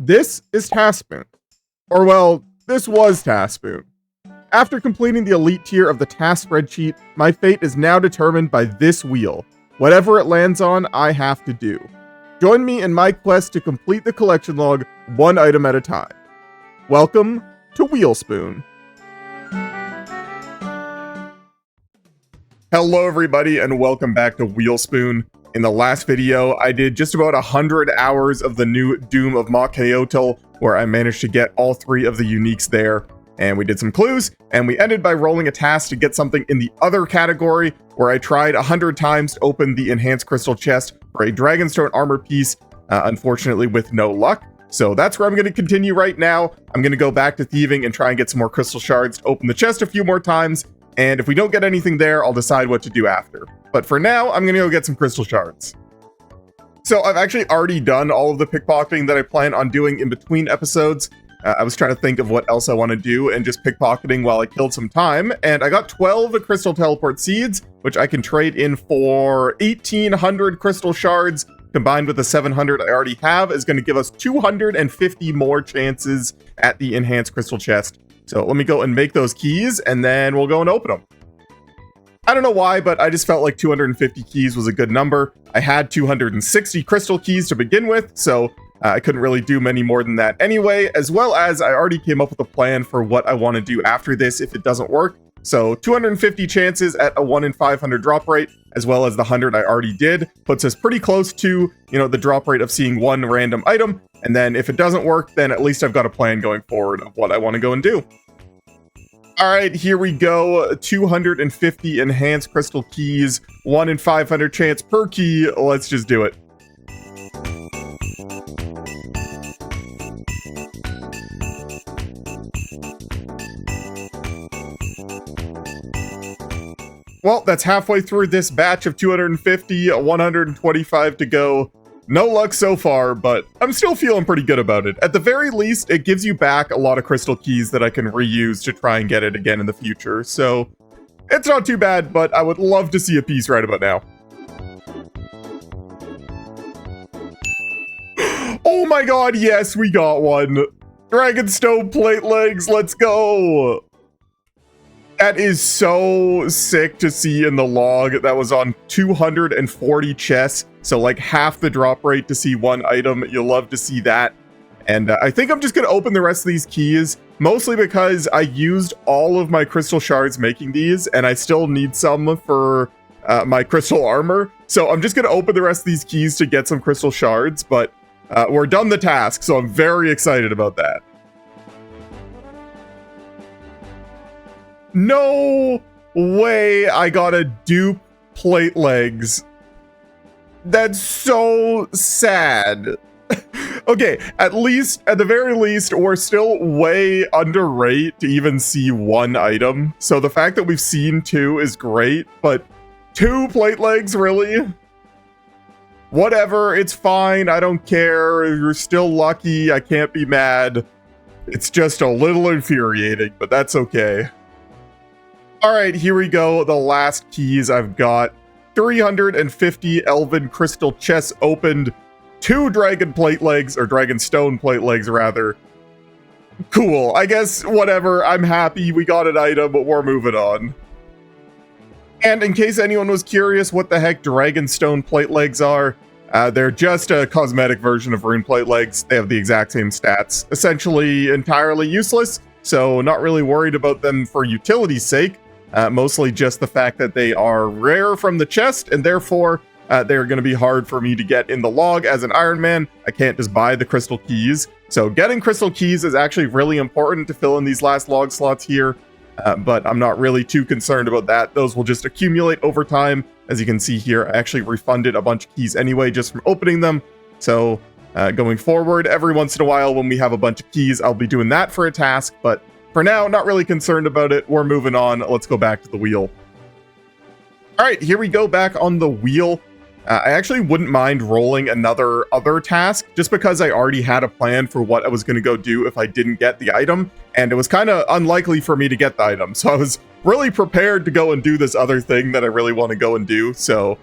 This is Taskspoon. Or well, this was Taskspoon. After completing the elite tier of the task spreadsheet, my fate is now determined by this wheel. Whatever it lands on, I have to do. Join me in my quest to complete the collection log one item at a time. Welcome to WheelSpoon. Hello everybody and welcome back to WheelSpoon. In the last video, I did just about 100 hours of the new Doom of Mok'Eotl, where I managed to get all 3 of the uniques there. And we did some clues, and we ended by rolling a task to get something in the other category, where I tried 100 times to open the enhanced crystal chest for a Dragonstone armor piece, unfortunately with no luck. So that's where I'm going to continue right now. I'm going to go back to thieving and try and get some more crystal shards to open the chest a few more times, and if we don't get anything there, I'll decide what to do after. But for now, I'm going to go get some crystal shards. So I've actually already done all of the pickpocketing that I plan on doing in between episodes. I was trying to think of what else I want to do and just pickpocketing while I killed some time. And I got 12 crystal teleport seeds, which I can trade in for 1,800 crystal shards. Combined with the 700 I already have is going to give us 250 more chances at the enhanced crystal chest. So let me go and make those keys and then we'll go and open them. I don't know why, but I just felt like 250 keys was a good number. I had 260 crystal keys to begin with, so I couldn't really do many more than that anyway, as well as I already came up with a plan for what I want to do after this if it doesn't work. So 250 chances at a 1 in 500 drop rate, as well as the 100 I already did, puts us pretty close to, the drop rate of seeing one random item. And then if it doesn't work, then at least I've got a plan going forward of what I want to go and do. All right, here we go. 250 enhanced crystal keys, 1 in 500 chance per key. Let's just do it. Well, that's halfway through this batch of 250, 125 to go. No luck so far, but I'm still feeling pretty good about it. At the very least, it gives you back a lot of crystal keys that I can reuse to try and get it again in the future. So it's not too bad, but I would love to see a piece right about now. Oh my god, yes, we got one. Dragonstone plate legs, let's go. That is so sick to see in the log. That was on 240 chests, so like half the drop rate to see one item. You'll love to see that. And I think I'm just going to open the rest of these keys, mostly because I used all of my crystal shards making these, and I still need some for my crystal armor. So I'm just going to open the rest of these keys to get some crystal shards, but we're done the task, so I'm very excited about that. No way I got a dupe plate legs. That's so sad. Okay, at the very least, we're still way under rate to even see one item. So the fact that we've seen 2 is great, but 2 plate legs, really? Whatever, it's fine, I don't care. You're still lucky, I can't be mad. It's just a little infuriating, but that's okay. Alright, here we go. The last keys I've got. 350 Elven crystal chests opened. 2 dragon plate legs, or dragonstone plate legs, rather. Cool. I guess, whatever. I'm happy we got an item, but we're moving on. And in case anyone was curious what the heck dragonstone plate legs are, they're just a cosmetic version of rune plate legs. They have the exact same stats. Essentially entirely useless, so not really worried about them for utility's sake. Mostly just the fact that they are rare from the chest, and therefore they're going to be hard for me to get in the log as an Iron Man. I can't just buy the crystal keys. So getting crystal keys is actually really important to fill in these last log slots here, but I'm not really too concerned about that. Those will just accumulate over time. As you can see here, I actually refunded a bunch of keys anyway just from opening them. So going forward, every once in a while when we have a bunch of keys, I'll be doing that for a task, but for now, not really concerned about it. We're moving on. Let's go back to the wheel. All right, here we go back on the wheel. I actually wouldn't mind rolling another task just because I already had a plan for what I was going to go do if I didn't get the item. And it was kind of unlikely for me to get the item. So I was really prepared to go and do this other thing that I really want to go and do. So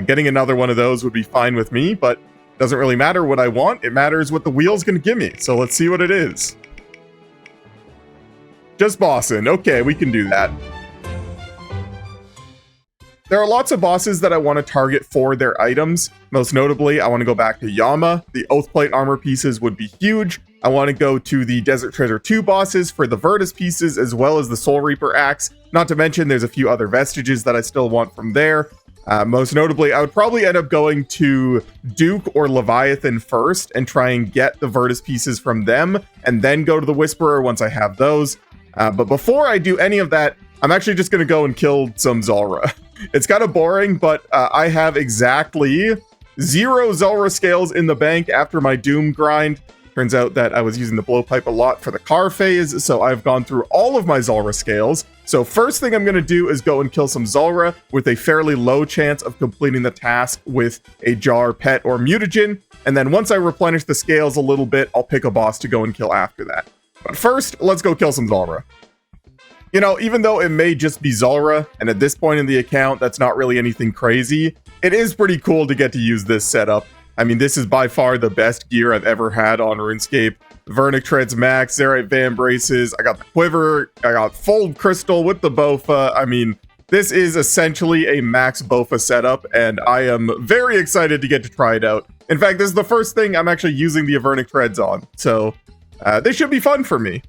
getting another one of those would be fine with me. But Doesn't really matter what I want, it matters what the wheel's gonna give me. So let's see what it is. Just bossing. Okay, we can do that. There are lots of bosses that I want to target for their items. Most notably, I want to go back to Yama. The Oathplate armor pieces would be huge. I want to go to the Desert Treasure 2 bosses for the Virtus pieces, as well as the Soul Reaper axe. Not to mention, there's a few other vestiges that I still want from there. Most notably, I would probably end up going to Duke or Leviathan first and try and get the Virtus pieces from them, and then go to the Whisperer once I have those. But before I do any of that, I'm actually just going to go and kill some Zulrah. It's kind of boring, but I have exactly 0 Zulrah scales in the bank after my Doom grind. Turns out that I was using the blowpipe a lot for the car phase, so I've gone through all of my Zulrah scales. So first thing I'm going to do is go and kill some Zulrah with a fairly low chance of completing the task with a jar, pet, or mutagen. And then once I replenish the scales a little bit, I'll pick a boss to go and kill after that. But first, let's go kill some Zulrah. You know, even though it may just be Zulrah, and at this point in the account, that's not really anything crazy, it is pretty cool to get to use this setup. I mean, this is by far the best gear I've ever had on RuneScape. Vernic Treads Max, Zerite Van Braces, I got the Quiver, I got Fold Crystal with the Bofa. I mean, this is essentially a max Bofa setup, and I am very excited to get to try it out. In fact, this is the first thing I'm actually using the Vernic Treads on, so this should be fun for me.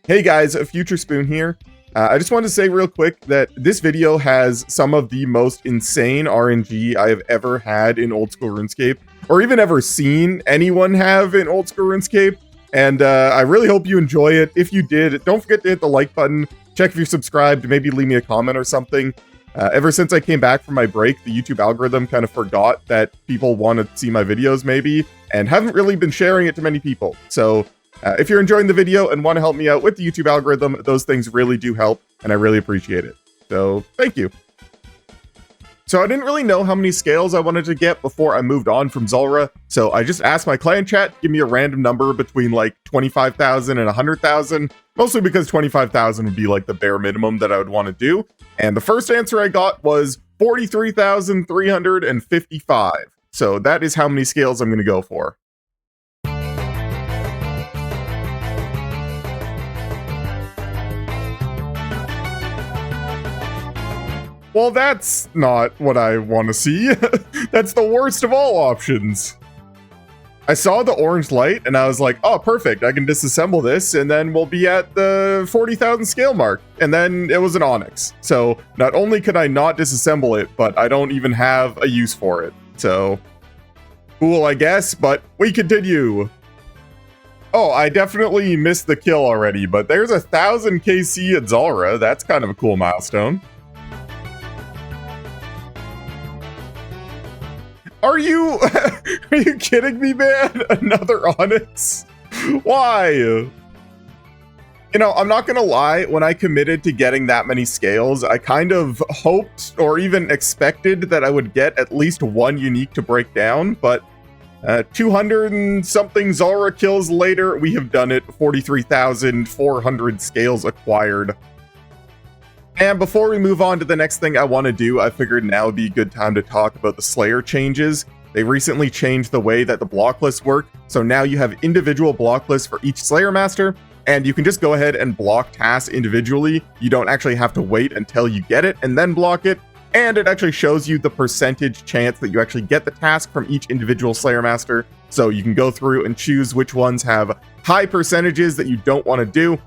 Hey guys, Future Spoon here. I just wanted to say real quick that this video has some of the most insane RNG I have ever had in old school RuneScape, or even ever seen anyone have in old school RuneScape, and I really hope you enjoy it. If you did, don't forget to hit the like button, check if you're subscribed, maybe leave me a comment or something. Ever since I came back from my break, the YouTube algorithm kind of forgot that people want to see my videos maybe, and haven't really been sharing it to many people, so if you're enjoying the video and want to help me out with the YouTube algorithm, those things really do help, and I really appreciate it. So, thank you. So I didn't really know how many scales I wanted to get before I moved on from Zulrah, so I just asked my clan chat to give me a random number between like 25,000 and 100,000, mostly because 25,000 would be like the bare minimum that I would want to do. And the first answer I got was 43,355. So that is how many scales I'm going to go for. Well, that's not what I want to see. That's the worst of all options. I saw the orange light and I was like, oh, perfect. I can disassemble this and then we'll be at the 40,000 scale mark. And then it was an onyx. So not only could I not disassemble it, but I don't even have a use for it. So cool, I guess, but we continue. Oh, I definitely missed the kill already, but there's 1,000 KC at Zulrah. That's kind of a cool milestone. Are you kidding me, man? Another Onyx? Why? You know, I'm not gonna lie, when I committed to getting that many scales, I kind of hoped or even expected that I would get at least one unique to break down, but 200 and something Zulrah kills later, we have done it. 43,400 scales acquired. And before we move on to the next thing I want to do, I figured now would be a good time to talk about the Slayer changes. They recently changed the way that the block lists work, so now you have individual block lists for each Slayer Master, and you can just go ahead and block tasks individually. You don't actually have to wait until you get it and then block it, and it actually shows you the percentage chance that you actually get the task from each individual Slayer Master, so you can go through and choose which ones have high percentages that you don't want to do.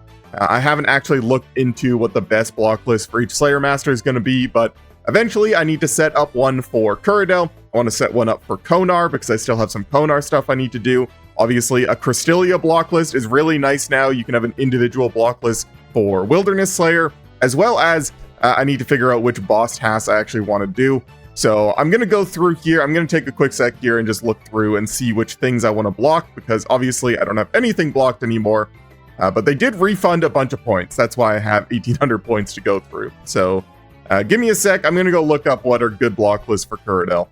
I haven't actually looked into what the best block list for each Slayer Master is going to be, but eventually I need to set up one for Kuradel. I want to set one up for Konar because I still have some Konar stuff I need to do. Obviously, a Krystelia block list is really nice now. You can have an individual block list for Wilderness Slayer, as well as I need to figure out which boss tasks I actually want to do. So I'm going to go through here. I'm going to take a quick sec here and just look through and see which things I want to block, because obviously I don't have anything blocked anymore. But they did refund a bunch of points. That's why I have 1,800 points to go through. So give me a sec. I'm going to go look up what are good block lists for Kuradel.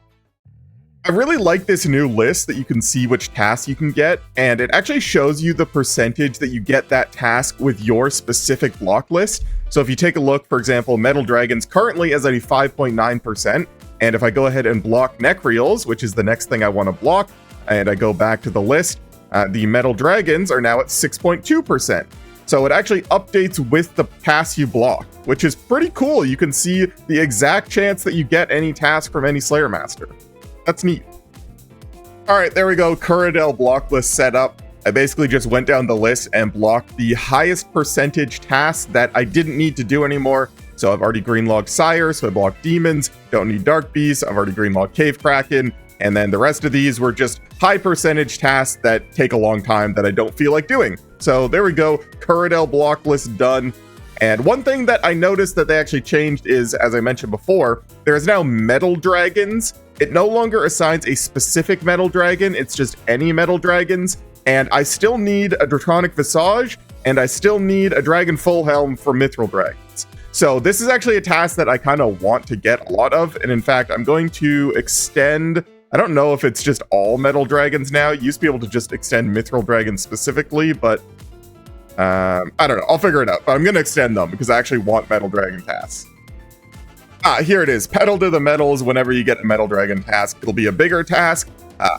I really like this new list that you can see which tasks you can get, and it actually shows you the percentage that you get that task with your specific block list. So if you take a look, for example, Metal Dragons currently is at a 5.9%. And if I go ahead and block Necreals, which is the next thing I want to block, and I go back to the list, the metal dragons are now at 6.2%. So it actually updates with the pass you block, which is pretty cool. You can see the exact chance that you get any task from any Slayer Master. That's neat. All right, there we go. Kuradel block list set up. I basically just went down the list and blocked the highest percentage tasks that I didn't need to do anymore. So I've already greenlogged Sire, so I blocked Demons, don't need Dark Beasts, I've already greenlogged Cave Kraken, and then the rest of these were just high percentage tasks that take a long time that I don't feel like doing. So there we go, Kuradel block list done. And one thing that I noticed that they actually changed is, as I mentioned before, there is now metal dragons. It no longer assigns a specific metal dragon, it's just any metal dragons. And I still need a Draconic Visage, and I still need a Dragon Full Helm for Mithril dragons. So this is actually a task that I kind of want to get a lot of. And in fact, I'm going to extend, I don't know if it's just all metal dragons now. You used to be able to just extend Mithril dragons specifically, but I don't know. I'll figure it out. But I'm going to extend them because I actually want metal dragon tasks. Here it is. Pedal to the metals. Whenever you get a metal dragon task, it'll be a bigger task.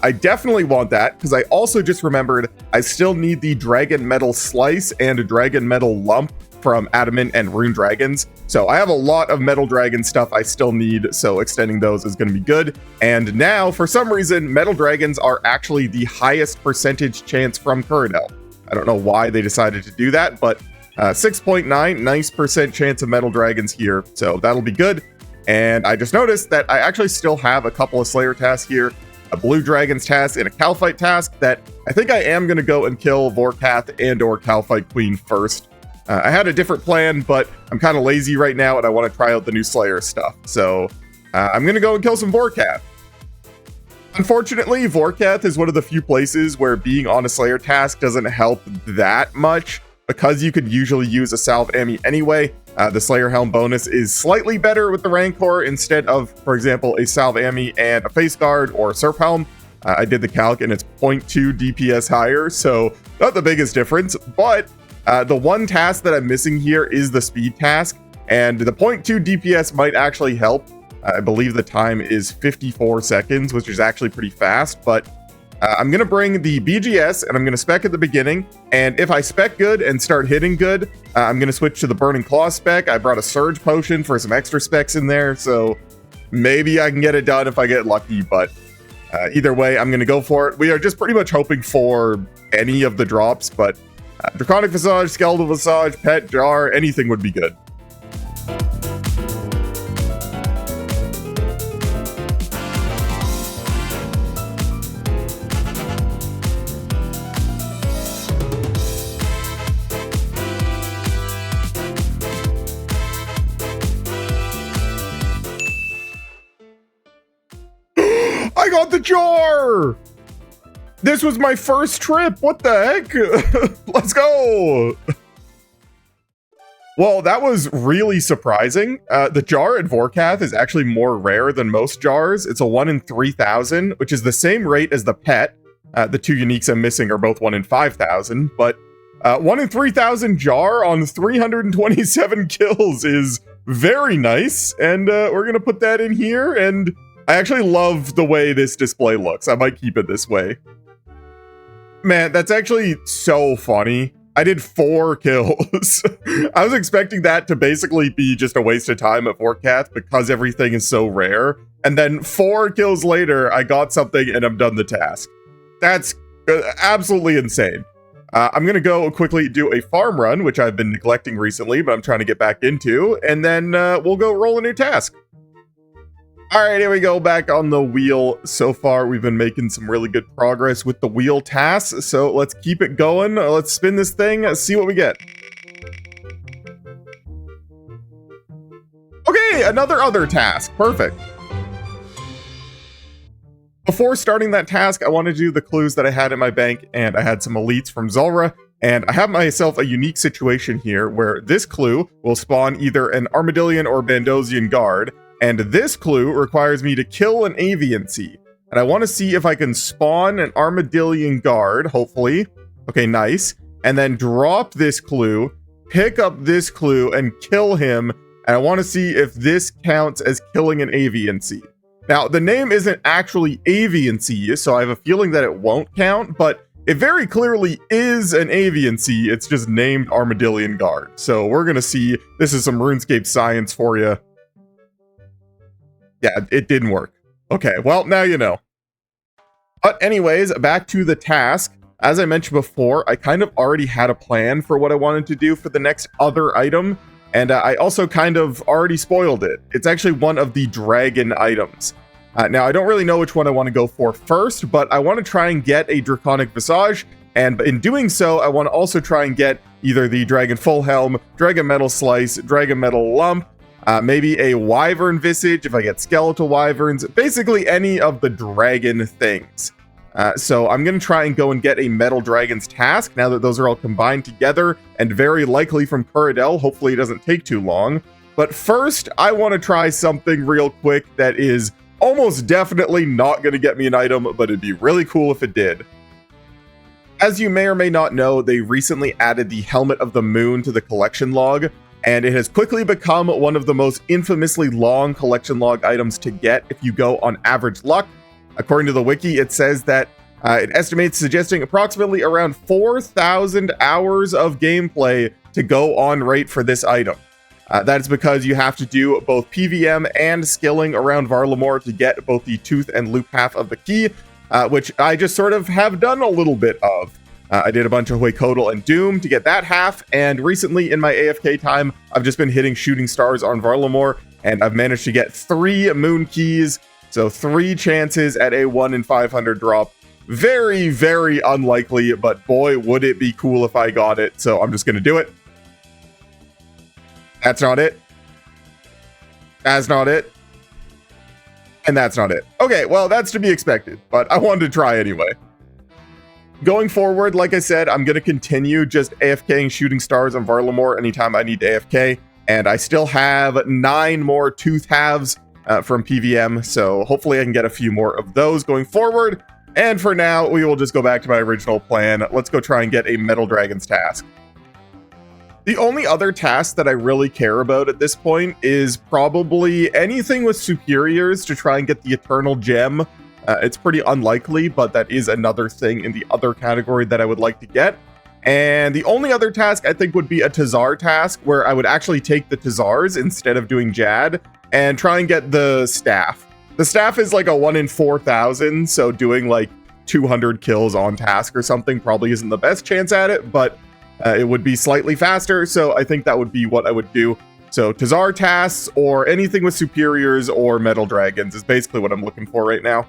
I definitely want that because I also just remembered I still need the Dragon Metal Slice and a Dragon Metal Lump from Adamant and Rune Dragons. So I have a lot of Metal Dragon stuff I still need, so extending those is going to be good. And now, for some reason, Metal Dragons are actually the highest percentage chance from Kuradel. I don't know why they decided to do that, but 6.9, nice percent chance of Metal Dragons here, so that'll be good. And I just noticed that I actually still have a couple of Slayer tasks here, a Blue Dragons task and a Calfight task that I think I am going to go and kill Vorkath and or Calfight Queen first. I had a different plan, but I'm kind of lazy right now and I want to try out the new Slayer stuff. So I'm going to go and kill some Vorkath. Unfortunately, Vorkath is one of the few places where being on a Slayer task doesn't help that much. Because you could usually use a Salve Ami anyway, the Slayer Helm bonus is slightly better with the Rancor instead of, for example, a Salve Ami and a Face Guard or a Surf Helm. I did the calc and it's 0.2 DPS higher, so not the biggest difference, but the one task that I'm missing here is the speed task, and the 0.2 DPS might actually help. I believe the time is 54 seconds, which is actually pretty fast, but I'm going to bring the BGS and I'm going to spec at the beginning. And if I spec good and start hitting good, I'm going to switch to the Burning Claw spec. I brought a Surge Potion for some extra specs in there, so maybe I can get it done if I get lucky. But either way, I'm going to go for it. We are just pretty much hoping for any of the drops, but Draconic Visage, Skeletal Visage, Pet, Jar, anything would be good. I got the jar! This was my first trip. What the heck? Let's go. Well, that was really surprising. The jar at Vorkath is actually more rare than most jars. It's a 1 in 3,000, which is the same rate as the pet. The two uniques I'm missing are both 1 in 5,000, but 1 in 3,000 jar on 327 kills is very nice. And we're going to put that in here. And I actually love the way this display looks. I might keep it this way. Man, that's actually so funny. I did 4 kills. I was expecting that to basically be just a waste of time at Vorkath because everything is so rare. And then 4 kills later, I got something and I'm done the task. That's absolutely insane. I'm going to go quickly do a farm run, which I've been neglecting recently, but I'm trying to get back into. And then we'll go roll a new task. All right, here we go, back on the wheel. So far, we've been making some really good progress with the wheel tasks, so let's keep it going. Let's spin this thing, see what we get. Okay, another other task. Perfect. Before starting that task, I wanted to do the clues that I had in my bank, and I had some elites from Zulrah, and I have myself a unique situation here where this clue will spawn either an Armadillian or Bandosian guard, and this clue requires me to kill an Avian Sea. And I want to see if I can spawn an Armadillian guard, hopefully. Okay, nice. And then drop this clue, pick up this clue, and kill him. And I want to see if this counts as killing an Avian Sea. Now, the name isn't actually Avian Sea, so I have a feeling that it won't count, but it very clearly is an Avian Sea. It's just named Armadillion Guard. So we're going to see. This is some RuneScape science for you. Yeah, it didn't work. Okay, well, now you know. But anyways, back to the task. As I mentioned before, I kind of already had a plan for what I wanted to do for the next other item, and I also kind of already spoiled it. It's actually one of the dragon items. Now, I don't really know which one I want to go for first, but I want to try and get a Draconic Visage, and in doing so, I want to also try and get either the Dragon Full Helm, Dragon Metal Slice, Dragon Metal Lump, maybe a Wyvern Visage if I get Skeletal Wyverns, basically any of the dragon things. So I'm going to try and go and get a Metal Dragon's Task now that those are all combined together, and very likely from Kuradel. Hopefully it doesn't take too long. But first, I want to try something real quick that is almost definitely not going to get me an item, but it'd be really cool if it did. As you may or may not know, they recently added the Helmet of the Moon to the collection log, and it has quickly become one of the most infamously long collection log items to get if you go on average luck. According to the wiki, it says that it estimates suggesting approximately around 4,000 hours of gameplay to go on rate for this item. That is because you have to do both PVM and skilling around Varlamore to get both the tooth and loop half of the key, which I just sort of have done a little bit of. I did a bunch of Huekodal and Doom to get that half, and recently in my AFK time, I've just been hitting shooting stars on Varlamore, and I've managed to get 3 moon keys, so 3 chances at a 1 in 500 drop. Very, very unlikely, but boy, would it be cool if I got it, so I'm just going to do it. That's not it. That's not it. And that's not it. Okay, well, that's to be expected, but I wanted to try anyway. Going forward, like I said, I'm going to continue just AFKing shooting stars on Varlamore anytime I need to AFK, and I still have 9 more tooth halves from PVM, so hopefully I can get a few more of those going forward. And for now, we will just go back to my original plan. Let's go try and get a Metal Dragon's Task. The only other task that I really care about at this point is probably anything with superiors to try and get the Eternal Gem. It's pretty unlikely, but that is another thing in the other category that I would like to get. And the only other task I think would be a Tazar task, where I would actually take the Tazars instead of doing Jad and try and get the Staff. The Staff is like a 1 in 4,000, so doing like 200 kills on task or something probably isn't the best chance at it, but it would be slightly faster, so I think that would be what I would do. So Tazar tasks or anything with superiors or Metal Dragons is basically what I'm looking for right now.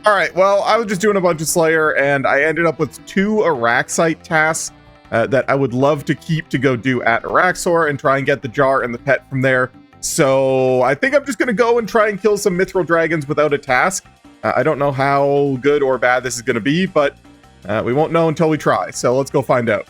Alright, well, I was just doing a bunch of Slayer, and I ended up with 2 Araxite tasks that I would love to keep to go do at Araxor and try and get the jar and the pet from there. So I think I'm just going to go and try and kill some Mithril Dragons without a task. I don't know how good or bad this is going to be, but we won't know until we try, so let's go find out.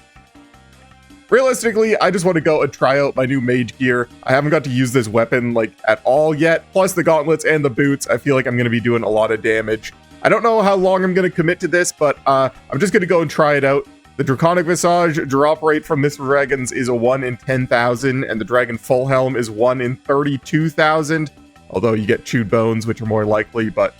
Realistically, I just want to go and try out my new mage gear. I haven't got to use this weapon, like, at all yet, plus the gauntlets and the boots. I feel like I'm going to be doing a lot of damage. I don't know how long I'm going to commit to this, but I'm just going to go and try it out. The Draconic Visage drop rate from Mithril Dragons is a 1 in 10,000, and the Dragon Full Helm is 1 in 32,000, although you get chewed bones, which are more likely, but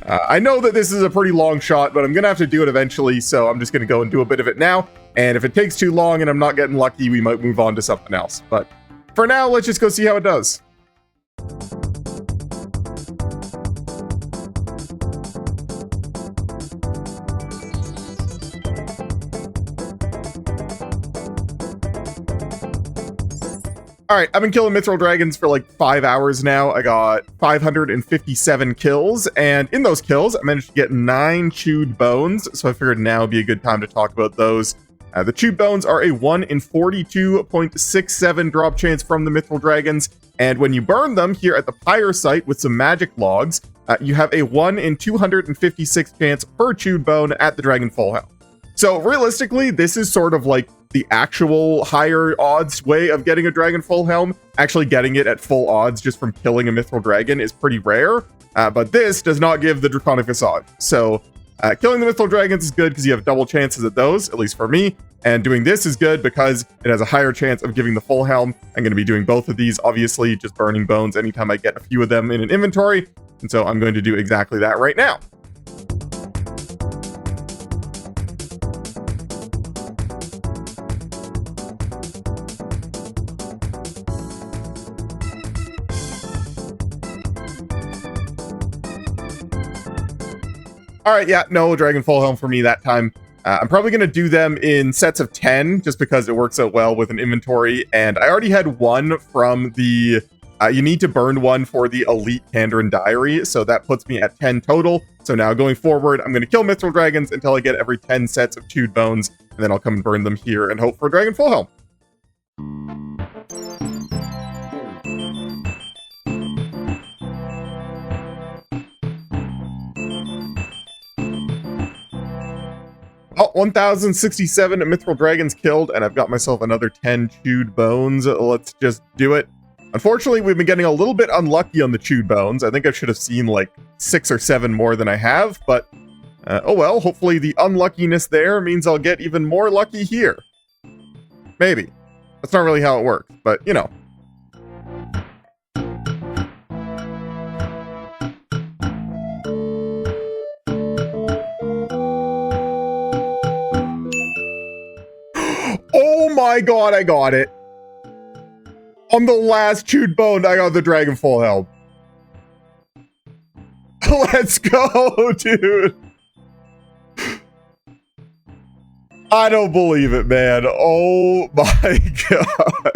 I know that this is a pretty long shot, but I'm going to have to do it eventually, so I'm just going to go and do a bit of it now. And if it takes too long and I'm not getting lucky, we might move on to something else. But for now, let's just go see how it does. Alright, I've been killing Mithril Dragons for like 5 hours now. I got 557 kills, and in those kills, I managed to get 9 chewed bones, so I figured now would be a good time to talk about those. The chewed bones are a 1 in 42.67 drop chance from the Mithril Dragons, and when you burn them here at the Pyre site with some magic logs, you have a 1 in 256 chance per chewed bone at the Dragon Full Helm. So realistically, this is sort of like the actual higher odds way of getting a Dragon Full Helm. Actually getting it at full odds just from killing a Mithril Dragon is pretty rare, but this does not give the Draconic Visage. So killing the Mithril Dragons is good because you have double chances at those, at least for me, And doing this is good because it has a higher chance of giving the full helm. I'm going to be doing both of these, obviously, just burning bones anytime I get a few of them in an inventory. And so I'm going to do exactly that right now. All right, yeah, no Dragon Full Helm for me that time. I'm probably going to do them in sets of 10, just because it works out well with an inventory. And I already had one from the... you need to burn one for the Elite Kandarin Diary, so that puts me at 10 total. So now going forward, I'm going to kill Mithril Dragons until I get every 10 sets of chewed bones, and then I'll come and burn them here and hope for Dragon Full Helm. Oh, 1,067 Mithril Dragons killed, and I've got myself another 10 chewed bones. Let's just do it. Unfortunately, we've been getting a little bit unlucky on the chewed bones. I think I should have seen like 6 or 7 more than I have, but oh well, hopefully the unluckiness there means I'll get even more lucky here. Maybe. That's not really how it works, but you know. Oh my god, I got it. On the last chewed bone, I got the Dragon Full Helm. Let's go, dude. I don't believe it, man. Oh my god.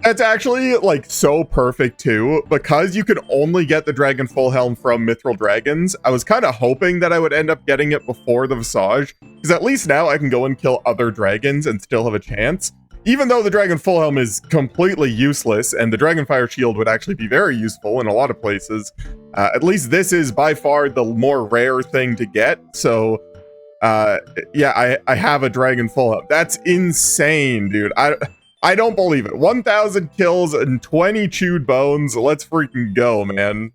That's actually, like, so perfect, too. Because you could only get the Dragon Full Helm from Mithril Dragons, I was kind of hoping that I would end up getting it before the Visage, because at least now I can go and kill other dragons and still have a chance. Even though the Dragon Full Helm is completely useless, and the Dragonfire Shield would actually be very useful in a lot of places, at least this is by far the more rare thing to get, so... yeah, I have a Dragon Full Helm. That's insane, dude. I don't believe it. 1,000 kills and 20 chewed bones. Let's freaking go, man.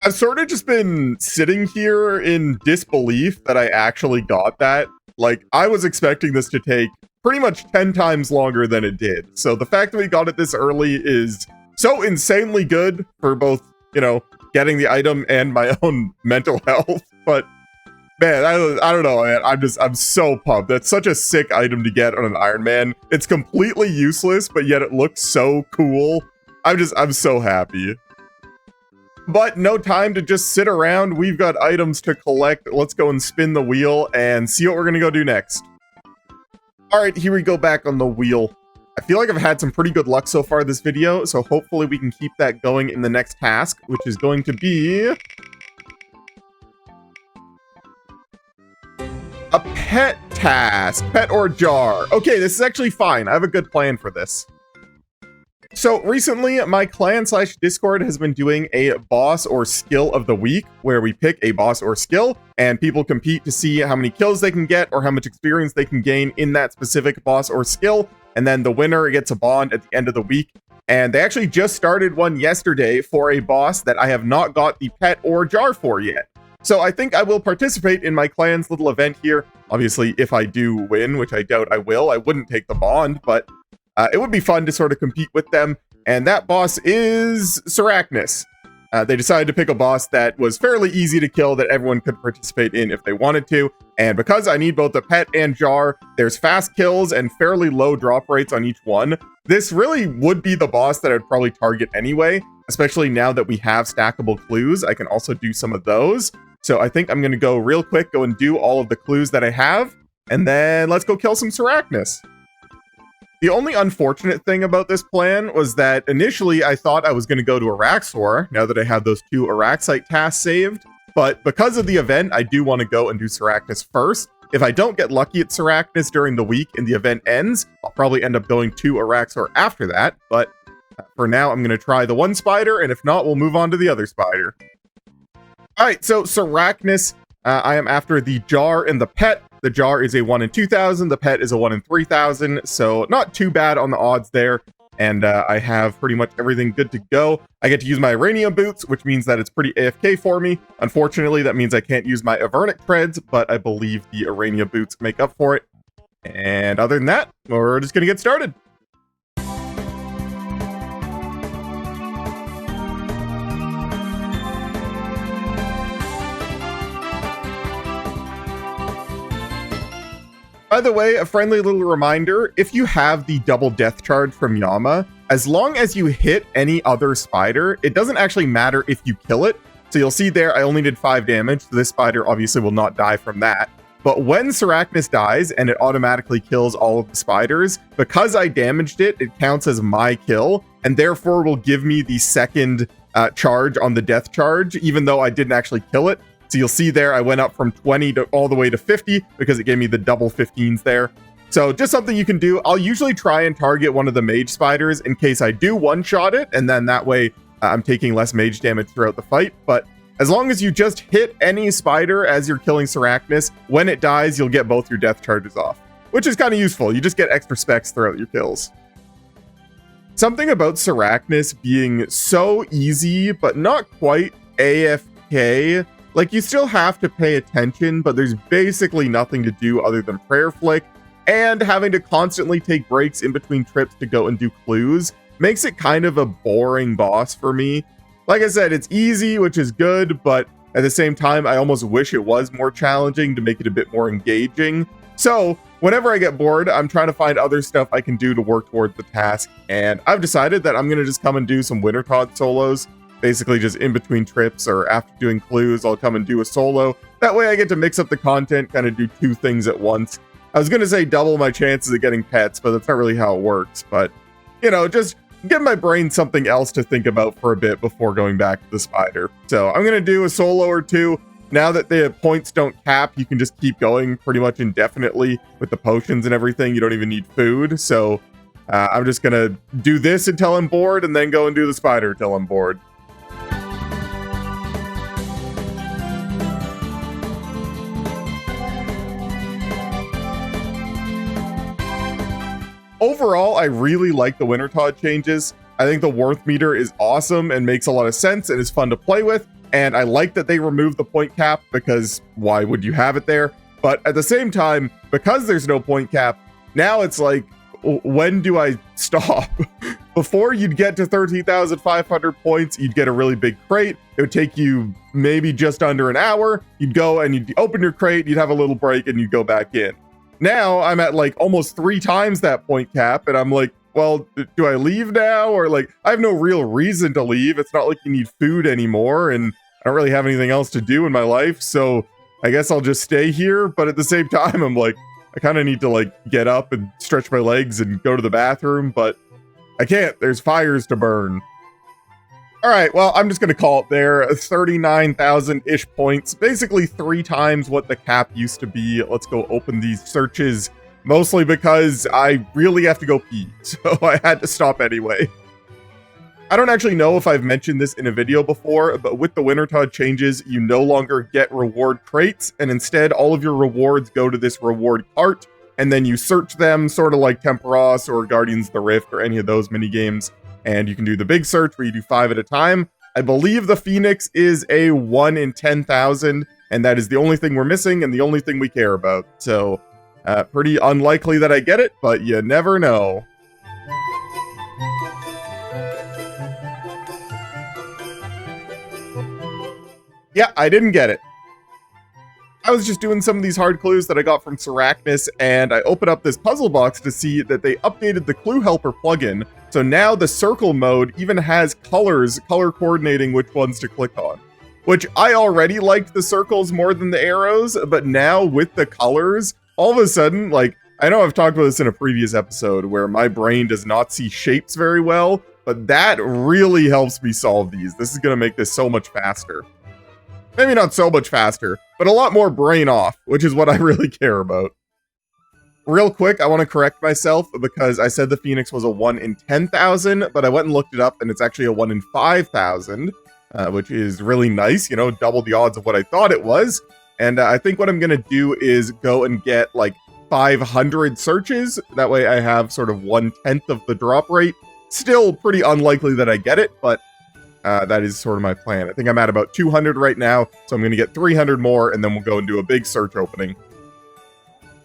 I've sort of just been sitting here in disbelief that I actually got that. Like, I was expecting this to take pretty much 10 times longer than it did. So the fact that we got it this early is so insanely good for both, you know, getting the item and my own mental health. But man, I don't know, man. I'm so pumped. That's such a sick item to get on an Iron Man. It's completely useless, but yet it looks so cool. I'm so happy. But no time to just sit around. We've got items to collect. Let's go and spin the wheel and see what we're gonna go do next. All right, here we go back on the wheel. I feel like I've had some pretty good luck so far this video, so hopefully we can keep that going in the next task, which is going to be... a pet task. Pet or jar. Okay, this is actually fine. I have a good plan for this. So recently, my clan/Discord has been doing a boss or skill of the week, where we pick a boss or skill, and people compete to see how many kills they can get or how much experience they can gain in that specific boss or skill, and then the winner gets a bond at the end of the week. And they actually just started one yesterday for a boss that I have not got the pet or jar for yet. So I think I will participate in my clan's little event here. Obviously, if I do win, which I doubt I will, I wouldn't take the bond, but it would be fun to sort of compete with them. And that boss is Sarachnis. They decided to pick a boss that was fairly easy to kill that everyone could participate in if they wanted to. And because I need both the pet and jar, there's fast kills and fairly low drop rates on each one. This really would be the boss that I'd probably target anyway, especially now that we have stackable clues. I can also do some of those. So I think I'm going to go real quick, go and do all of the clues that I have, and then let's go kill some Sarachnis. The only unfortunate thing about this plan was that initially I thought I was going to go to Araxor, now that I have those 2 Araxite tasks saved, but because of the event, I do want to go and do Sarachnis first. If I don't get lucky at Sarachnis during the week and the event ends, I'll probably end up going to Araxor after that, but for now I'm going to try the one spider, and if not, we'll move on to the other spider. Alright, so Sarachnis, I am after the jar and the pet. The jar is a 1 in 2,000, the pet is a 1 in 3,000, so not too bad on the odds there. and I have pretty much everything good to go. I get to use my Uranium Boots, which means that it's pretty AFK for me. Unfortunately, that means I can't use my Avernic Treads, but I believe the Uranium Boots make up for it. And other than that, we're just gonna get started. By the way, a friendly little reminder, if you have the double death charge from Yama, as long as you hit any other spider, it doesn't actually matter if you kill it. So you'll see there, I only did 5 damage, so this spider obviously will not die from that. But when Sarachnis dies and it automatically kills all of the spiders, because I damaged it, it counts as my kill, and therefore will give me the second charge on the death charge, even though I didn't actually kill it. So you'll see there, I went up from 20 to all the way to 50 because it gave me the double 15s there. So just something you can do. I'll usually try and target one of the mage spiders in case I do one-shot it, and then that way I'm taking less mage damage throughout the fight. But as long as you just hit any spider as you're killing Sarachnis, when it dies, you'll get both your death charges off, which is kind of useful. You just get extra specs throughout your kills. Something about Sarachnis being so easy, but not quite AFK. Like, you still have to pay attention, but there's basically nothing to do other than prayer flick, and having to constantly take breaks in between trips to go and do clues makes it kind of a boring boss for me. Like I said, it's easy, which is good, but at the same time, I almost wish it was more challenging to make it a bit more engaging. So, whenever I get bored, I'm trying to find other stuff I can do to work towards the task, and I've decided that I'm going to just come and do some Wintertodt solos. Basically just in between trips or after doing clues, I'll come and do a solo. That way I get to mix up the content, kind of do 2 things at once. I was going to say double my chances of getting pets, but that's not really how it works. But, you know, just give my brain something else to think about for a bit before going back to the spider. So I'm going to do a solo or 2. Now that the points don't cap, you can just keep going pretty much indefinitely with the potions and everything. You don't even need food. So I'm just going to do this until I'm bored and then go and do the spider until I'm bored. Overall, I really like the Wintertodt changes. I think the Worth meter is awesome and makes a lot of sense and is fun to play with. And I like that they removed the point cap because why would you have it there? But at the same time, because there's no point cap, now it's like, when do I stop? Before you'd get to 13,500 points, you'd get a really big crate. It would take you maybe just under an hour. You'd go and you'd open your crate, you'd have a little break and you'd go back in. Now I'm at like almost 3 times that point cap, and I'm like, well, do I leave now? Or like, I have no real reason to leave. It's not like you need food anymore, and I don't really have anything else to do in my life, so I guess I'll just stay here. But at the same time, I'm like, I kind of need to like get up and stretch my legs and go to the bathroom, but I can't. There's fires to burn. All right, well, I'm just going to call it there. 39,000-ish points, basically 3 times what the cap used to be. Let's go open these searches, mostly because I really have to go pee, so I had to stop anyway. I don't actually know if I've mentioned this in a video before, but with the Wintertodt changes, you no longer get reward crates, and instead all of your rewards go to this reward cart, and then you search them, sort of like Temperos or Guardians of the Rift or any of those minigames. And you can do the big search where you do 5 at a time. I believe the Phoenix is a 1 in 10,000, and that is the only thing we're missing and the only thing we care about. So, pretty unlikely that I get it, but you never know. Yeah, I didn't get it. I was just doing some of these hard clues that I got from Sarachnis, and I opened up this puzzle box to see that they updated the Clue Helper plugin, so now the circle mode even has colors, color coordinating which ones to click on. Which I already liked the circles more than the arrows, but now with the colors, all of a sudden, like, I know I've talked about this in a previous episode where my brain does not see shapes very well, but that really helps me solve these. This is going to make this so much faster. Maybe not so much faster, but a lot more brain off, which is what I really care about. Real quick, I want to correct myself because I said the Phoenix was a 1 in 10,000, but I went and looked it up and it's actually a 1 in 5,000, which is really nice, you know, double the odds of what I thought it was. And I think what I'm going to do is go and get like 500 searches. That way I have sort of 1/10 of the drop rate. Still pretty unlikely that I get it, but that is sort of my plan. I think I'm at about 200 right now, so I'm going to get 300 more, and then we'll go and do a big search opening.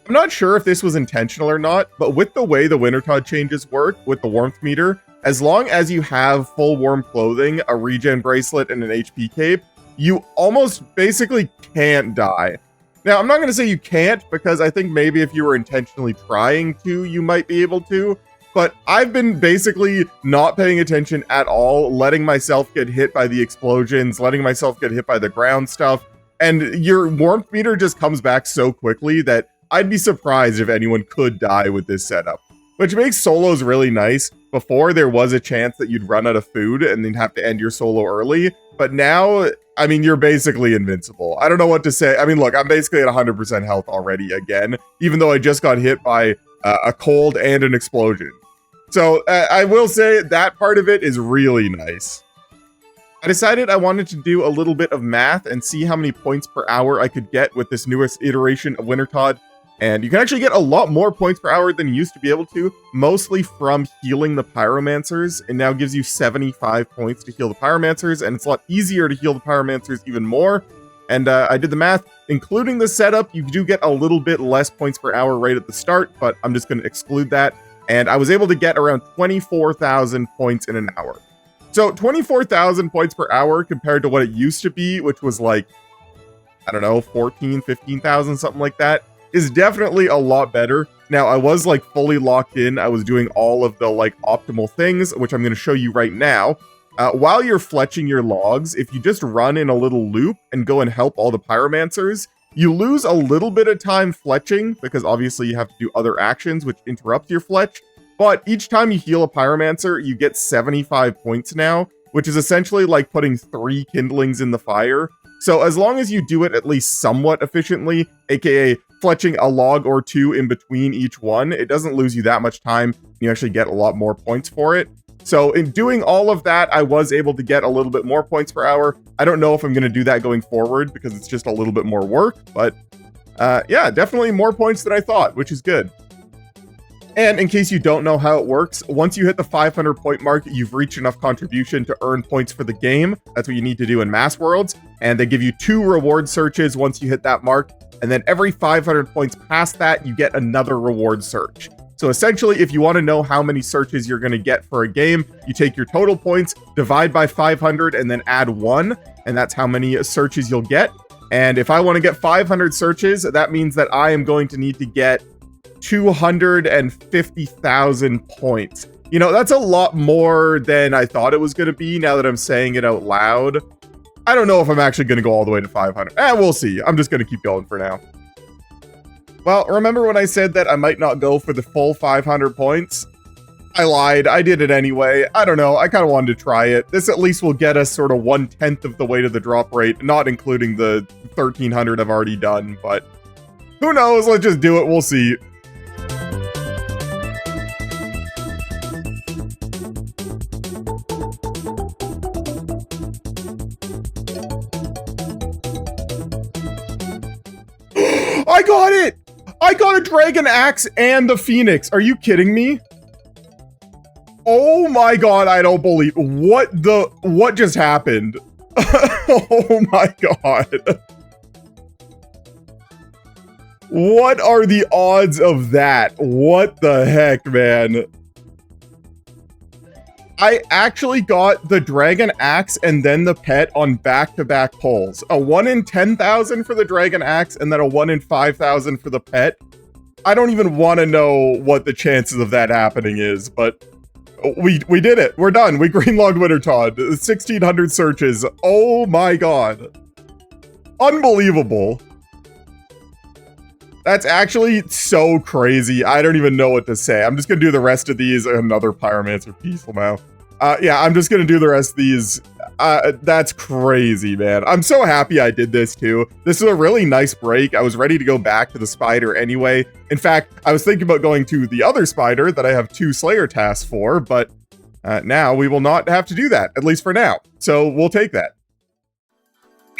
I'm not sure if this was intentional or not, but with the way the Wintertodt changes work with the warmth meter, as long as you have full warm clothing, a regen bracelet, and an HP cape, you almost basically can't die. Now, I'm not going to say you can't, because I think maybe if you were intentionally trying to, you might be able to, but I've been basically not paying attention at all, letting myself get hit by the explosions, letting myself get hit by the ground stuff, and your warmth meter just comes back so quickly that I'd be surprised if anyone could die with this setup. Which makes solos really nice. Before, there was a chance that you'd run out of food and then have to end your solo early, but now, I mean, you're basically invincible. I don't know what to say. I mean, look, I'm basically at 100% health already again, even though I just got hit by a cold and an explosion. So I will say that part of it is really nice. I decided I wanted to do a little bit of math and see how many points per hour I could get with this newest iteration of Wintertodt. And you can actually get a lot more points per hour than you used to be able to, mostly from healing the pyromancers. It now gives you 75 points to heal the pyromancers, and it's a lot easier to heal the pyromancers even more. And I did the math. Including the setup, you do get a little bit less points per hour right at the start, but I'm just going to exclude that. And I was able to get around 24,000 points in an hour. So 24,000 points per hour compared to what it used to be, which was like, I don't know, 14, 15,000, something like that, is definitely a lot better. Now, I was like fully locked in. I was doing all of the like optimal things, which I'm going to show you right now. While you're fletching your logs, if you just run in a little loop and go and help all the pyromancers, you lose a little bit of time fletching because obviously you have to do other actions which interrupt your fletch. But each time you heal a pyromancer, you get 75 points now, which is essentially like putting 3 kindlings in the fire. So as long as you do it at least somewhat efficiently, aka fletching a log or 2 in between each one, it doesn't lose you that much time. You actually get a lot more points for it. So in doing all of that, I was able to get a little bit more points per hour. I don't know if I'm going to do that going forward because it's just a little bit more work, but yeah, definitely more points than I thought, which is good. And in case you don't know how it works, once you hit the 500 point mark, you've reached enough contribution to earn points for the game. That's what you need to do in Mass Worlds. And they give you 2 reward searches once you hit that mark. And then every 500 points past that, you get another reward search. So essentially, if you want to know how many searches you're going to get for a game, you take your total points, divide by 500, and then add 1. And that's how many searches you'll get. And if I want to get 500 searches, that means that I am going to need to get 250,000 points. You know, that's a lot more than I thought it was going to be now that I'm saying it out loud. I don't know if I'm actually going to go all the way to 500. We'll see. I'm just going to keep going for now. Well, remember when I said that I might not go for the full 500 points? I lied. I did it anyway. I don't know. I kind of wanted to try it. This at least will get us sort of 1/10 of the way to the drop rate, not including the 1,300 I've already done, but who knows? Let's just do it. We'll see. I got it! I got a dragon axe and a phoenix. Are you kidding me? Oh my god, I don't believe what just happened? Oh my god. What are the odds of that? What the heck, man? I actually got the dragon axe and then the pet on back-to-back pulls. A 1 in 10,000 for the dragon axe and then a 1 in 5,000 for the pet. I don't even want to know what the chances of that happening is, but we did it. We're done. We greenlogged Wintertodt. 1,600 searches. Oh my god. Unbelievable. That's actually so crazy. I don't even know what to say. I'm just going to do the rest of these. Another Pyromancer Peaceful now. Yeah, I'm just going to do the rest of these. That's crazy, man. I'm so happy I did this too. This is a really nice break. I was ready to go back to the spider anyway. In fact, I was thinking about going to the other spider that I have 2 Slayer tasks for, but now we will not have to do that, at least for now. So we'll take that.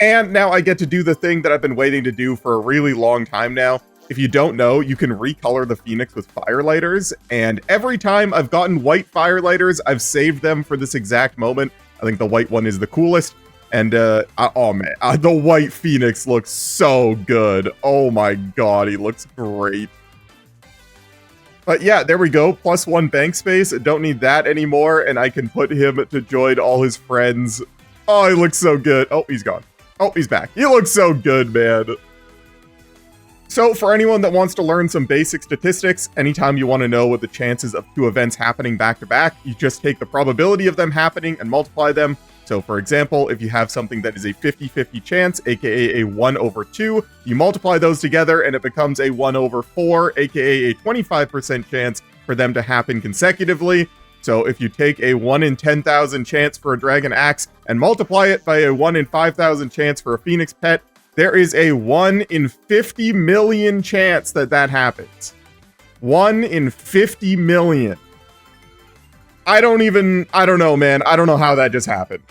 And now I get to do the thing that I've been waiting to do for a really long time now. if you don't know, you can recolor the Phoenix with firelighters, and every time I've gotten white firelighters, I've saved them for this exact moment. I think the white one is the coolest, and oh man, the white Phoenix looks so good. Oh my god, he looks great. But yeah, there we go. +1 bank space. Don't need that anymore, and I can put him to join all his friends. Oh, he looks so good. Oh, he's gone. Oh, he's back. He looks so good, man. So for anyone that wants to learn some basic statistics, anytime you want to know what the chances of 2 events happening back to back, you just take the probability of them happening and multiply them. So for example, if you have something that is a 50-50 chance, aka a 1/2, you multiply those together and it becomes a 1/4, aka a 25% chance for them to happen consecutively. So if you take a 1 in 10,000 chance for a dragon axe and multiply it by a 1 in 5,000 chance for a phoenix pet, there is a 1 in 50 million chance that that happens. 1 in 50 million. I don't know, man. I don't know how that just happened.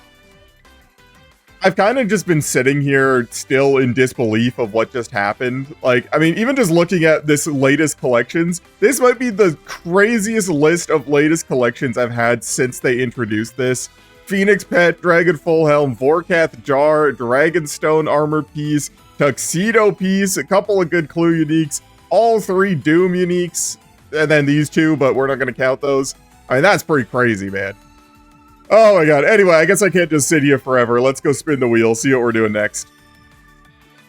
I've kind of just been sitting here still in disbelief of what just happened. Like, I mean, even just looking at this latest collections, this might be the craziest list of latest collections I've had since they introduced this. Phoenix Pet, Dragon Full Helm, Vorkath Jar, Dragonstone Armor Piece, Tuxedo Piece, a couple of good Clue uniques, all 3 Doom uniques, and then these 2, but we're not going to count those. I mean, that's pretty crazy, man. Oh my god. Anyway, I guess I can't just sit here forever. Let's go spin the wheel, see what we're doing next.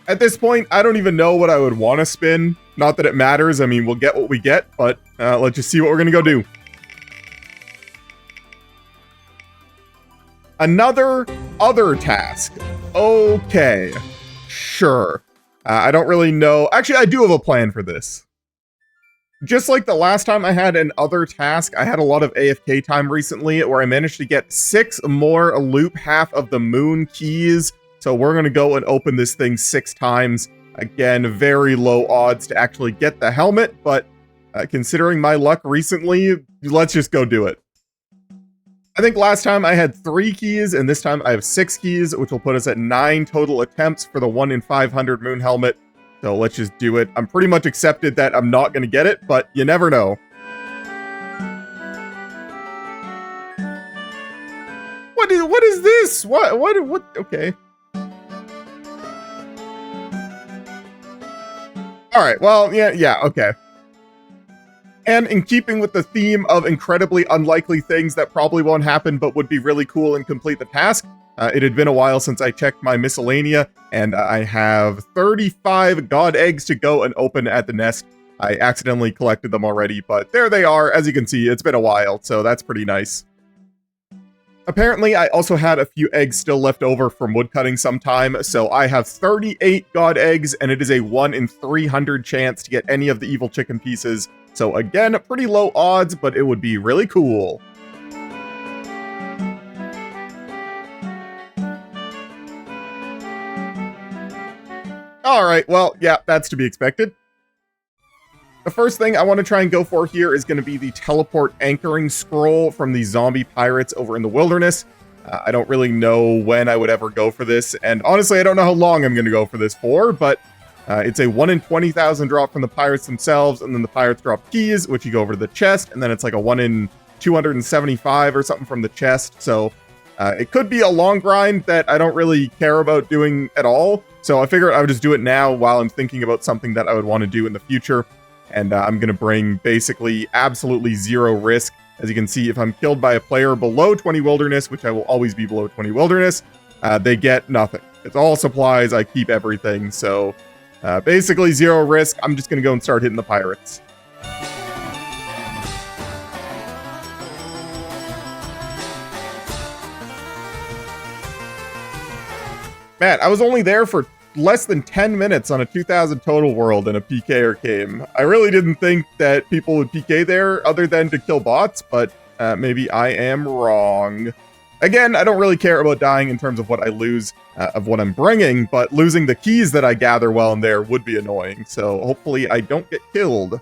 At this point, I don't even know what I would want to spin. Not that it matters. I mean, we'll get what we get, but let's just see what we're going to go do. Another other task. Okay. Sure. I don't really know. Actually, I do have a plan for this. Just like the last time I had an other task, I had a lot of AFK time recently where I managed to get 6 more loop half of the moon keys. So we're going to go and open this thing 6 times. Again, very low odds to actually get the helmet, but considering my luck recently, let's just go do it. I think last time I had 3 keys, and this time I have 6 keys, which will put us at 9 total attempts for the 1 in 500 moon helmet. So let's just do it. I'm pretty much accepted that I'm not going to get it, but you never know. What is this? What, okay. Alright, well, yeah, okay. And in keeping with the theme of incredibly unlikely things that probably won't happen but would be really cool and complete the task, it had been a while since I checked my miscellanea, and I have 35 god eggs to go and open at the nest. I accidentally collected them already, but there they are. As you can see, it's been a while, so that's pretty nice. Apparently, I also had a few eggs still left over from woodcutting sometime, so I have 38 god eggs, and it is a 1 in 300 chance to get any of the evil chicken pieces. So again, pretty low odds, but it would be really cool. Alright, well, yeah, that's to be expected. The first thing I want to try and go for here is going to be the teleport anchoring scroll from the zombie pirates over in the wilderness. I don't really know when I would ever go for this, and honestly, I don't know how long I'm going to go for this for, but it's a 1 in 20,000 drop from the pirates themselves, and then the pirates drop keys, which you go over to the chest, and then it's like a 1 in 275 or something from the chest, so it could be a long grind that I don't really care about doing at all, so I figured I would just do it now while I'm thinking about something that I would want to do in the future, and I'm going to bring basically absolutely 0 risk. As you can see, if I'm killed by a player below 20 wilderness, which I will always be below 20 wilderness, they get nothing. It's all supplies, I keep everything, so basically 0 risk. I'm just going to go and start hitting the pirates. Man, I was only there for less than 10 minutes on a 2,000 total world in a PKer game. I really didn't think that people would PK there other than to kill bots, but maybe I am wrong. Again, I don't really care about dying in terms of what I lose of what I'm bringing, but losing the keys that I gather while I'm there would be annoying, so hopefully I don't get killed.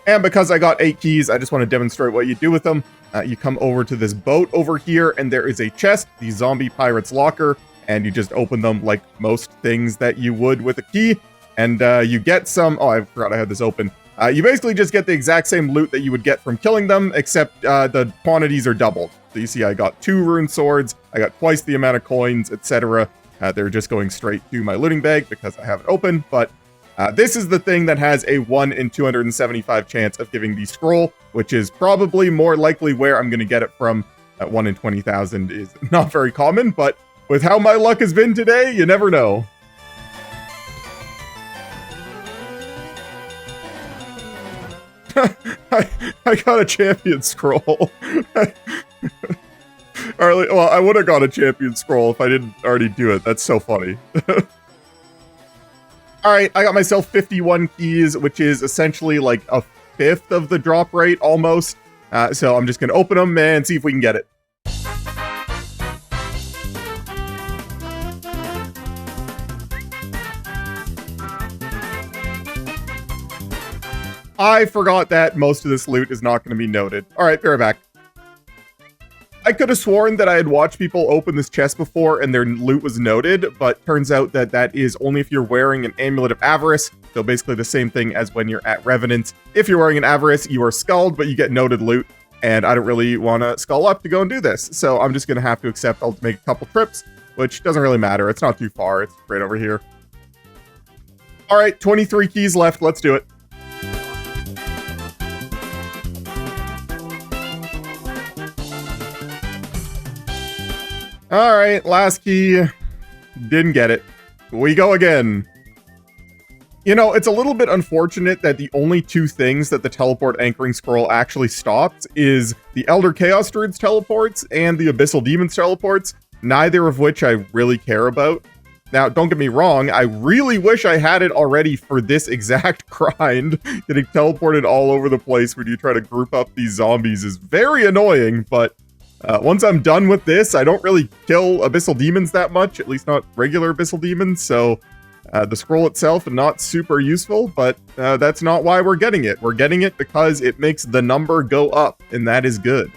And because I got 8 keys, I just want to demonstrate what you do with them. You come over to this boat over here, and there is a chest, the zombie pirate's locker, and you just open them like most things that you would with a key. and you get some... Oh, I forgot I had this open. You basically just get the exact same loot that you would get from killing them, except the quantities are doubled. So you see I got 2 rune swords, I got twice the amount of coins, etc. They're just going straight to my looting bag because I have it open, but this is the thing that has a 1 in 275 chance of giving the scroll, which is probably more likely where I'm going to get it from. 1 in 20,000 is not very common, but with how my luck has been today, you never know. I got a champion scroll. Well, I would have got a champion scroll if I didn't already do it. That's so funny. Alright, I got myself 51 keys, which is essentially like a fifth of the drop rate, almost. So I'm just going to open them and see if we can get it. I forgot that most of this loot is not going to be noted. Alright, be right back. I could have sworn that I had watched people open this chest before and their loot was noted, but turns out that that is only if you're wearing an Amulet of Avarice, so basically the same thing as when you're at Revenant. If you're wearing an Avarice, you are skulled, but you get noted loot, and I don't really want to skull up to go and do this, so I'm just going to have to accept I'll make a couple trips, which doesn't really matter. It's not too far. It's right over here. Alright, 23 keys left. Let's do it. Alright, last key. Didn't get it. We go again. You know, it's a little bit unfortunate that the only 2 things that the teleport anchoring scroll actually stops is the Elder Chaos Druid's teleports and the Abyssal Demon's teleports, neither of which I really care about. Now, don't get me wrong, I really wish I had it already for this exact grind. Getting teleported all over the place when you try to group up these zombies is very annoying, but once I'm done with this, I don't really kill Abyssal Demons that much, at least not regular Abyssal Demons, so the scroll itself is not super useful, but that's not why we're getting it. We're getting it because it makes the number go up, and that is good.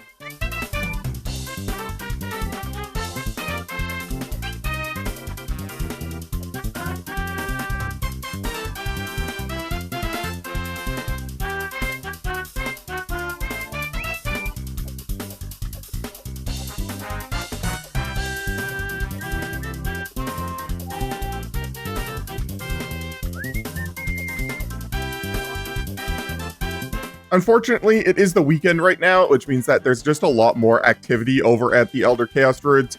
Unfortunately, it is the weekend right now, which means that there's just a lot more activity over at the Elder Chaos Druids.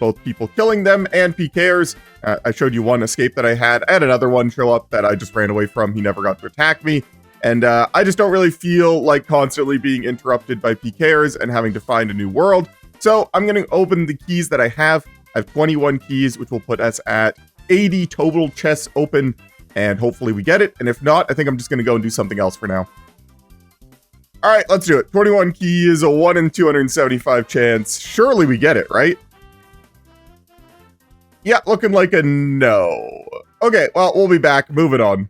Both people killing them and PKers. I showed you one escape that I had. I had another one show up that I just ran away from. He never got to attack me. And I just don't really feel like constantly being interrupted by PKers and having to find a new world. So I'm going to open the keys that I have. I have 21 keys, which will put us at 80 total chests open. And hopefully we get it. And if not, I think I'm just going to go and do something else for now. All right, let's do it. 21 keys, a 1 in 275 chance. Surely we get it, right? Yeah, looking like a no. Okay, well, we'll be back. Moving on.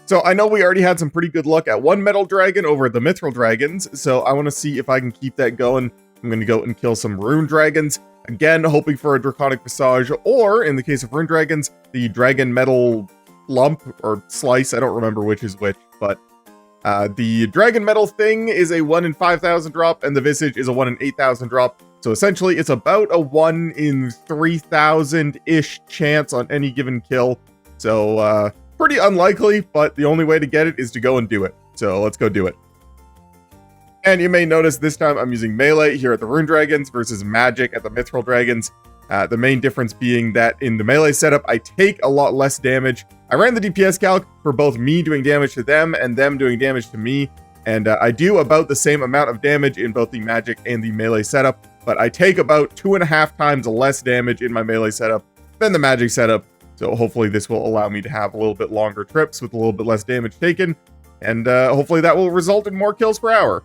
So I know we already had some pretty good luck at one metal dragon over at the Mithril dragons, so I want to see if I can keep that going. I'm going to go and kill some rune dragons. Again, hoping for a draconic passage, or in the case of rune dragons, the dragon metal lump or slice. I don't remember which is which, but the dragon metal thing is a 1 in 5,000 drop, and the visage is a 1 in 8,000 drop. So essentially, it's about a 1 in 3,000-ish chance on any given kill. So, pretty unlikely, but the only way to get it is to go and do it. So let's go do it. And you may notice this time I'm using melee here at the Rune Dragons versus magic at the Mithril Dragons. The main difference being that in the melee setup, I take a lot less damage. I ran the DPS calc for both me doing damage to them and them doing damage to me. And I do about the same amount of damage in both the magic and the melee setup. But I take about 2.5 times less damage in my melee setup than the magic setup. So hopefully this will allow me to have a little bit longer trips with a little bit less damage taken. And hopefully that will result in more kills per hour.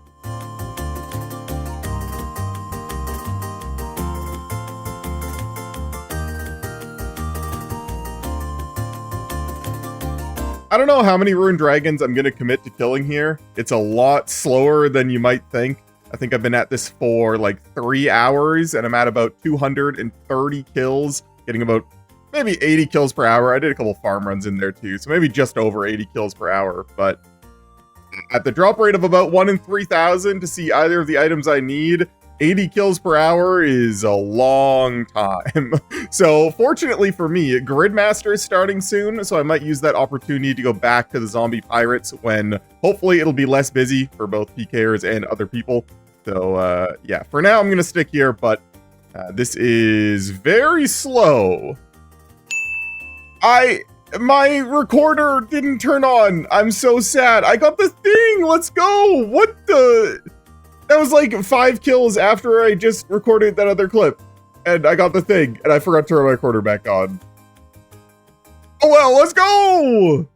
I don't know how many Rune Dragons I'm going to commit to killing here. It's a lot slower than you might think. I think I've been at this for like 3 hours, and I'm at about 230 kills, getting about maybe 80 kills per hour. I did a couple farm runs in there too, so maybe just over 80 kills per hour. But at the drop rate of about 1 in 3,000 to see either of the items I need, 80 kills per hour is a long time. So fortunately for me, Gridmaster is starting soon, so I might use that opportunity to go back to the zombie pirates when hopefully it'll be less busy for both PKers and other people. So yeah, for now I'm going to stick here, but this is very slow. My recorder didn't turn on. I'm so sad. I got the thing. Let's go. What the... That was like 5 kills after I just recorded that other clip. And I got the thing, and I forgot to turn my recorder back on. Oh well, let's go!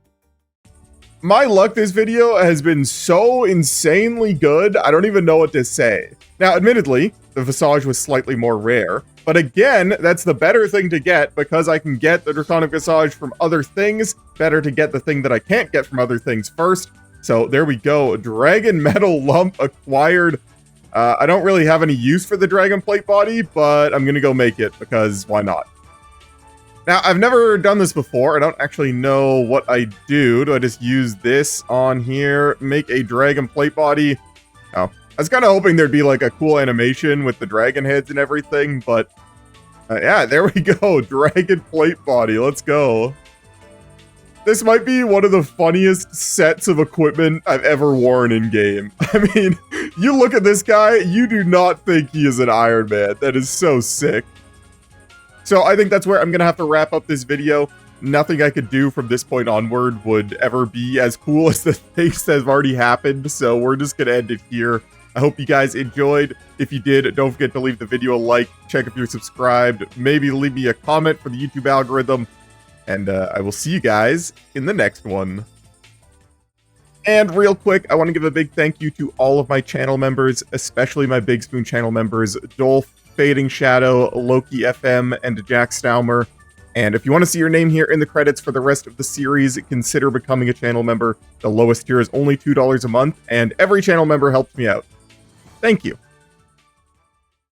My luck this video has been so insanely good, I don't even know what to say. Now, admittedly, the Visage was slightly more rare, but again, that's the better thing to get because I can get the Draconic Visage from other things. Better to get the thing that I can't get from other things first. So there we go, Dragon Metal Lump acquired. I don't really have any use for the Dragon Plate Body, but I'm gonna go make it because why not? Now, I've never done this before. I don't actually know what I do. Do I just use this on here, make a Dragon Plate Body? Oh, I was kind of hoping there'd be like a cool animation with the dragon heads and everything, but yeah, there we go, Dragon Plate Body, let's go. This might be one of the funniest sets of equipment I've ever worn in game. I mean, you look at this guy, you do not think he is an Iron Man. That is so sick. So I think that's where I'm going to have to wrap up this video. Nothing I could do from this point onward would ever be as cool as the things that have already happened. So we're just going to end it here. I hope you guys enjoyed. If you did, don't forget to leave the video a like, check if you're subscribed, maybe leave me a comment for the YouTube algorithm. And I will see you guys in the next one. And real quick, I want to give a big thank you to all of my channel members, especially my Big Spoon channel members, Dolph, Fading Shadow, Loki FM, and Jack Staumer. And if you want to see your name here in the credits for the rest of the series, consider becoming a channel member. The lowest tier is only $2 a month, and every channel member helps me out. Thank you.